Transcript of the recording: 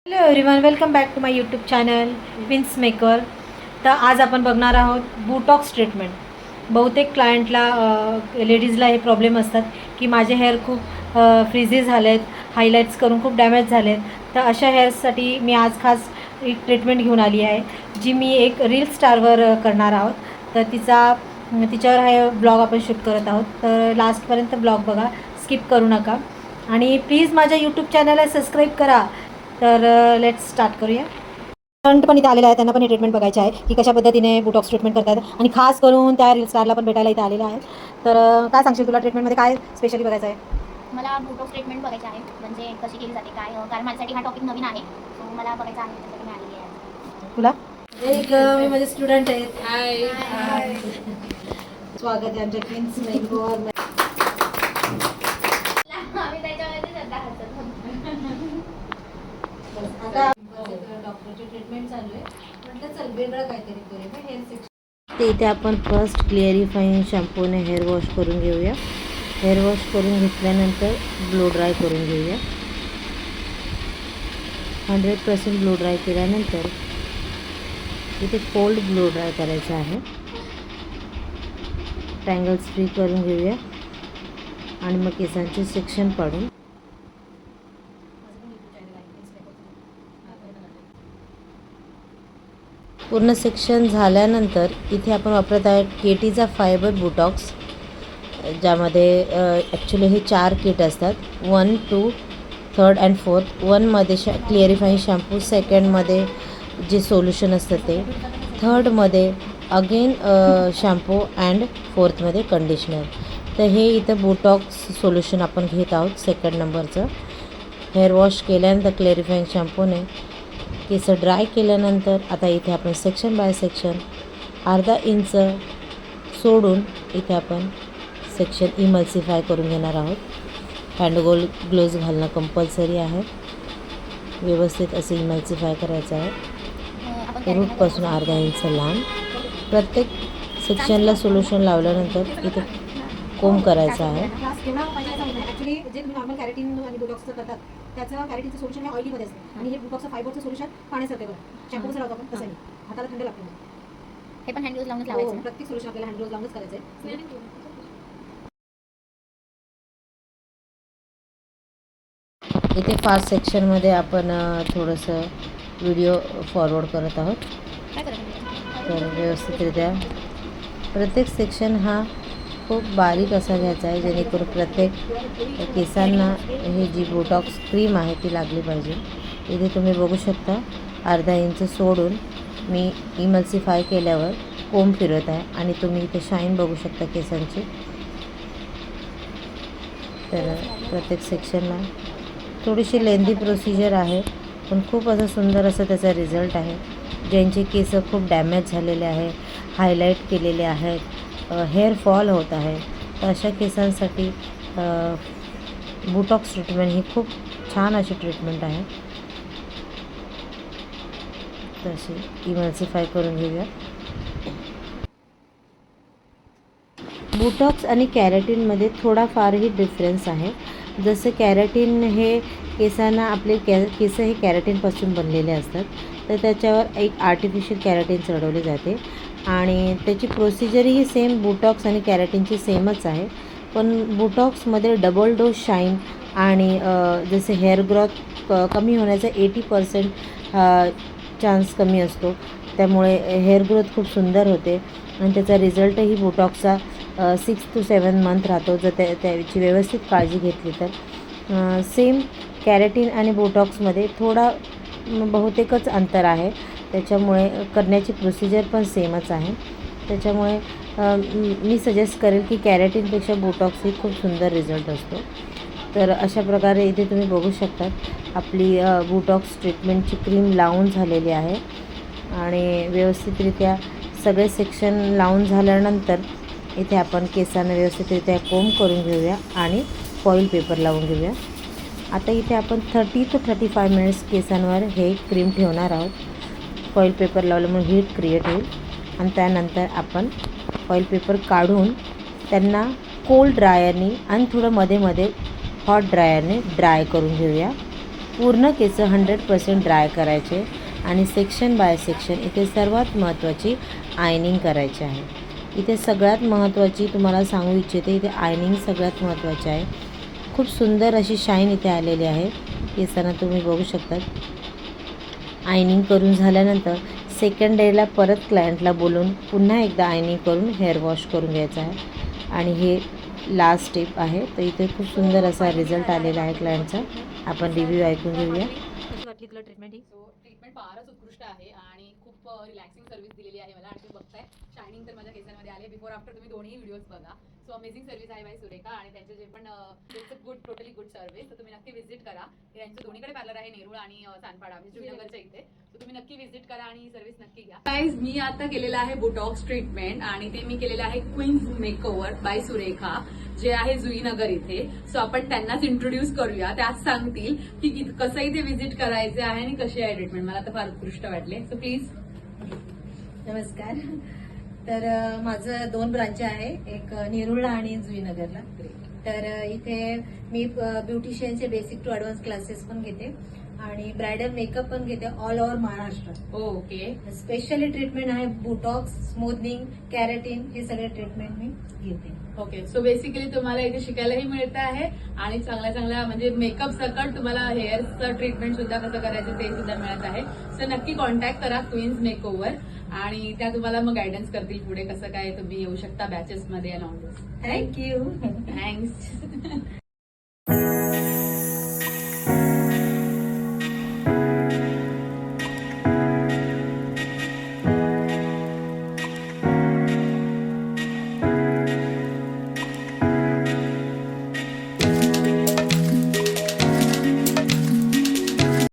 Hello everyone, welcome back to my YouTube channel wins maker. तर आज आपण बघणार आहोत बोटॉक्स ट्रीटमेंट. बहुतेक क्लायंटला लेडीजला हे प्रॉब्लेम असतात की माझे हेअर खूप फ्रीझी झाले आहेत, हायलाईट्स करून खूप डॅमेज झाले आहेत. तर अशा हेअर्ससाठी मी आज खास एक ट्रीटमेंट घेऊन आली आहे, जी मी एक रील स्टारवर करणार आहोत. तर तिच्यावर हा ब्लॉग आपण शूट करत आहोत. तर लास्टपर्यंत ब्लॉग बघा, स्किप करू नका आणि प्लीज माझ्या यूट्यूब चॅनलला सबस्क्राईब करा. तर लेट्स स्टार्ट करूया. क्लायंट पण इथे आलेला आहे, त्यांना पण हे ट्रीटमेंट बघायचं आहे की कशा पद्धतीने बोटॉक्स ट्रीटमेंट करतात आणि खास करून त्या रील स्टारला पण भेटायला इथे आलेला आहे. तर काय सांगशील, तुला ट्रीटमेंटमध्ये काय स्पेशली बघायचं आहे? मला बोटॉक्स ट्रीटमेंट बघायची आहे, म्हणजे कशी केली जाते काय, कारण माझ्यासाठी हा टॉपिक नवीन आहे, सो मला बघायचं आहे, त्यासाठी मी आलेली आहे. तुला एक मी माझे स्टुडंट आहेत. हाय, स्वागत आहे आमच्या क्वीन्स मेकओव्हर. आता डॉक्टरची ट्रीटमेंट चालू आहे, म्हटलं चल वेगळं काहीतरी करूया हेअर सेक्शन. ते इथे आपण फर्स्ट क्लिअरिफाईंग शॅम्पूने हेअर वॉश करून घेऊया. हेअर वॉश करून घेतल्यानंतर ब्लो ड्राय करून घेऊया. 100% ब्लो ड्राय केल्यानंतर इथे कोल्ड ब्लो ड्राय करायचा आहे. ट्रँगल्स फ्री करून घेऊया आणि मग केसांचे सेक्शन पाडून पूर्ण सेक्शन झाल्यानंतर इथे आपण वापरत आहे केटीचा फायबर बोटॉक्स, ज्यामध्ये ॲक्च्युली हे 4 किट असतात. 1, 2, 3rd अँड 4th. 1मध्ये क्लिअरिफाईंग शॅम्पू, 2ndमध्ये जे सोल्युशन असतं ते, 3rdमध्ये अगेन शॅम्पू अँड 4thमध्ये कंडिशनर. तर हे इथं बोटॉक्स सोल्युशन आपण घेत आहोत 2nd नंबरचं. हेअर वॉश केल्यानंतर क्लिअरिफाईंग शॅम्पूने केस ड्राय केल्यानंतर आता इथे आपण सेक्शन बाय सेक्शन अर्धा इंच सोडून इथे आपण सेक्शन इमल्सिफाय करून घेणार आहोत. ग्लोव्ज घालणं कंपल्सरी आहे. व्यवस्थित असं इमल्सिफाय करायचं आहे, रूटपासून अर्धा इंच लांब. प्रत्येक सेक्शनला सोल्युशन लावल्यानंतर इथे कोंब करायचा आहे. ॲक्च्युली जे तुम्ही नॉर्मल कॅरेटिन आणि बोटॉक्सचं करतात त्याचं कॅरेटिनचं सोल्युशन हे ऑइलीमध्ये असतं आणि हे बोटॉक्सचं फायबरचं सोल्युशन पाण्यासारखं करतं. शॅम्पू कसं लावतो आपण तसं नाही, हाताला थंड लागतो. हे पण हँड ग्लोव्ज लावूनच लावायचं. प्रत्येक सोल्युशन आपल्याला हँड ग्लोव्ज लावूनच करायचं आहे. इथे फास्ट सेक्शनमध्ये आपण थोडंसं व्हिडिओ फॉरवर्ड करत आहोत. तर व्यवस्थितरित्या प्रत्येक सेक्शन हा खूप बारीक असा घ्यायचा आहे, जेणेकरून प्रत्येक केसांना ही जी बोटॉक्स क्रीम आहे ती लागली पाहिजे. इथे तुम्ही बघू शकता अर्धा इंच सोडून मी इमल्सिफाय केल्यावर कोंब फिरवत आहे आणि तुम्ही इथे शाईन बघू शकता केसांची. तर प्रत्येक सेक्शनला थोडीशी लेंदी प्रोसिजर आहे, पण खूप असं सुंदर असं त्याचा रिझल्ट आहे. ज्यांचे केस खूप डॅमेज झालेले आहे, हायलाईट केलेले आहेत, हेअर फॉल होत आहे, तर अशा केसांसाठी बोटॉक्स ट्रीटमेंट ही खूप छान अशी ट्रीटमेंट आहे. तशी इमल्सिफाय करून घेऊया. बोटॉक्स आणि कॅरेटिनमध्ये थोडाफारही डिफरन्स आहे. जसं कॅरेटिन हे केसांना आपले केस हे कॅरेटिनपासून बनलेले असतात, तर त्याच्यावर एक आर्टिफिशियल कॅरेटिन चढवले जाते आणि त्याची प्रोसिजरही सेम बोटॉक्स आणि कॅरेटिनची सेमच आहे. पण बोटॉक्समध्ये डबल डोस शाईन आणि जसे हेअर ग्रोथ कमी होण्याचा 80% चान्स कमी असतो, त्यामुळे हेअर ग्रोथ खूप सुंदर होते आणि त्याचा रिझल्टही बोटॉक्सचा 6 to 7 मंथ राहतो, जर त्याची व्यवस्थित काळजी घेतली तर. सेम कॅरेटिन आणि बोटॉक्समध्ये थोडा बहुतेकच अंतर आहे, त्याच्यामुळे करण्याची प्रोसिजर पण सेमच आहे. त्याच्यामुळे मी सजेस्ट करेल की कॅरेटिनपेक्षा बोटॉक्स ही खूप सुंदर रिझल्ट असतो. तर अशा प्रकारे इथे तुम्ही बघू शकता आपली बोटॉक्स ट्रीटमेंटची क्रीम लावून झालेली आहे आणि व्यवस्थितरित्या सगळे सेक्शन लावून झाल्यानंतर इथे आपण केसांना व्यवस्थितरित्या कोंब करून घेऊया आणि फॉईल पेपर लावून घेऊया. आता इथे आपण 30 to 35 मिनिट्स केसांवर हे क्रीम ठेवणार आहोत. फॉईल पेपर लावल्यामुळे हीट क्रिएट होईल आणि त्यानंतर आपण फॉईल पेपर काढून त्यांना कोल्ड ड्रायरनी आणि थोडं मध्ये मध्ये हॉट ड्रायरने ड्राय करून घेऊया. पूर्ण केस 100% ड्राय करायचे आणि सेक्शन बाय सेक्शन इथे सर्वात महत्त्वाची आयनिंग करायची आहे. इथे सगळ्यात महत्त्वाची तुम्हाला सांगू इच्छिते, इथे आयनिंग सगळ्यात महत्त्वाची आहे. खूप सुंदर अशी शाईन इथे आलेली आहे केसांना, तुम्ही बघू शकता. आयनिंग करून झाल्यानंतर सेकंड डेला परत क्लायंटला बोलून पुन्हा एकदा आयनिंग करून हेअर वॉश करून घ्यायचं आहे आणि हे लास्ट स्टेप आहे. तर इथे खूप सुंदर असा रिझल्ट आलेला आहे क्लायंटचा. आपण रिव्ह्यू ऐकून घेऊया. कशी वाटली तुला ट्रीटमेंट ही? सो ट्रीटमेंट फारच उत्कृष्ट आहे आणि खूप रिलॅक्सिंग सर्व्हिस दिलेली आहे मला. आणि तुम्ही बघताय शायनिंग तर माझ्या केसांमध्ये आले. बिफोर आफ्टर तुम्ही दोन्ही व्हिडिओज बघा. सो अमेझिंग सर्व्हिस आहे बाई सुरेखा आणि त्यांचे जे पण it's a good totally good service. तर तुम्ही नक्की व्हिजिट करा. यांचं दोन्हीकडे पार्लर आहे, नेरूळ आणि सानपाडा म्हणजे जुईनगरच्या इथे. तर तुम्ही नक्की व्हिजिट करा आणि सर्व्हिस नक्की घ्या. गाईज मी आता केलेलं आहे बोटॉक्स ट्रीटमेंट आणि ते मी केलेलं आहे क्वीन्स मेकओव्हर बाय सुरेखा, जे आहे जुईनगर इथे. सो आपण त्यांनाच इंट्रोड्यूस करूया. त्याच सांगतील की कसं इथे व्हिजिट करायचे आहे आणि कशी आहे ट्रीटमेंट. मला तर फार उत्कृष्ट वाटले. So please. नमस्कार. तर माझं 2 ब्रांच आहे, एक नेरुळला आणि जुईनगरला. तर इथे मी ब्युटिशियनचे बेसिक टू ॲडव्हान्स क्लासेस पण घेते आणि ब्रायडल मेकअप पण घेते all over Maharashtra. Okay. Specially treatment आहे बुटॉक्स, स्मूथनिंग, कॅरेटिन, हे सगळे ट्रीटमेंट मी घेते. ओके. सो बेसिकली तुम्हाला इथे शिकायलाही मिळतं आहे आणि चांगल्या चांगल्या म्हणजे मेकअप सकट तुम्हाला हेअरचं ट्रीटमेंट सुद्धा कसं करायचं ते सुद्धा मिळत आहे. सो नक्की कॉन्टॅक्ट करा क्वीन्स मेकओव्हर आणि त्या तुम्हाला मग गायडन्स करतील पुढे कसं काय तुम्ही येऊ शकता बॅचेसमध्ये and all this. Thank you. Thanks.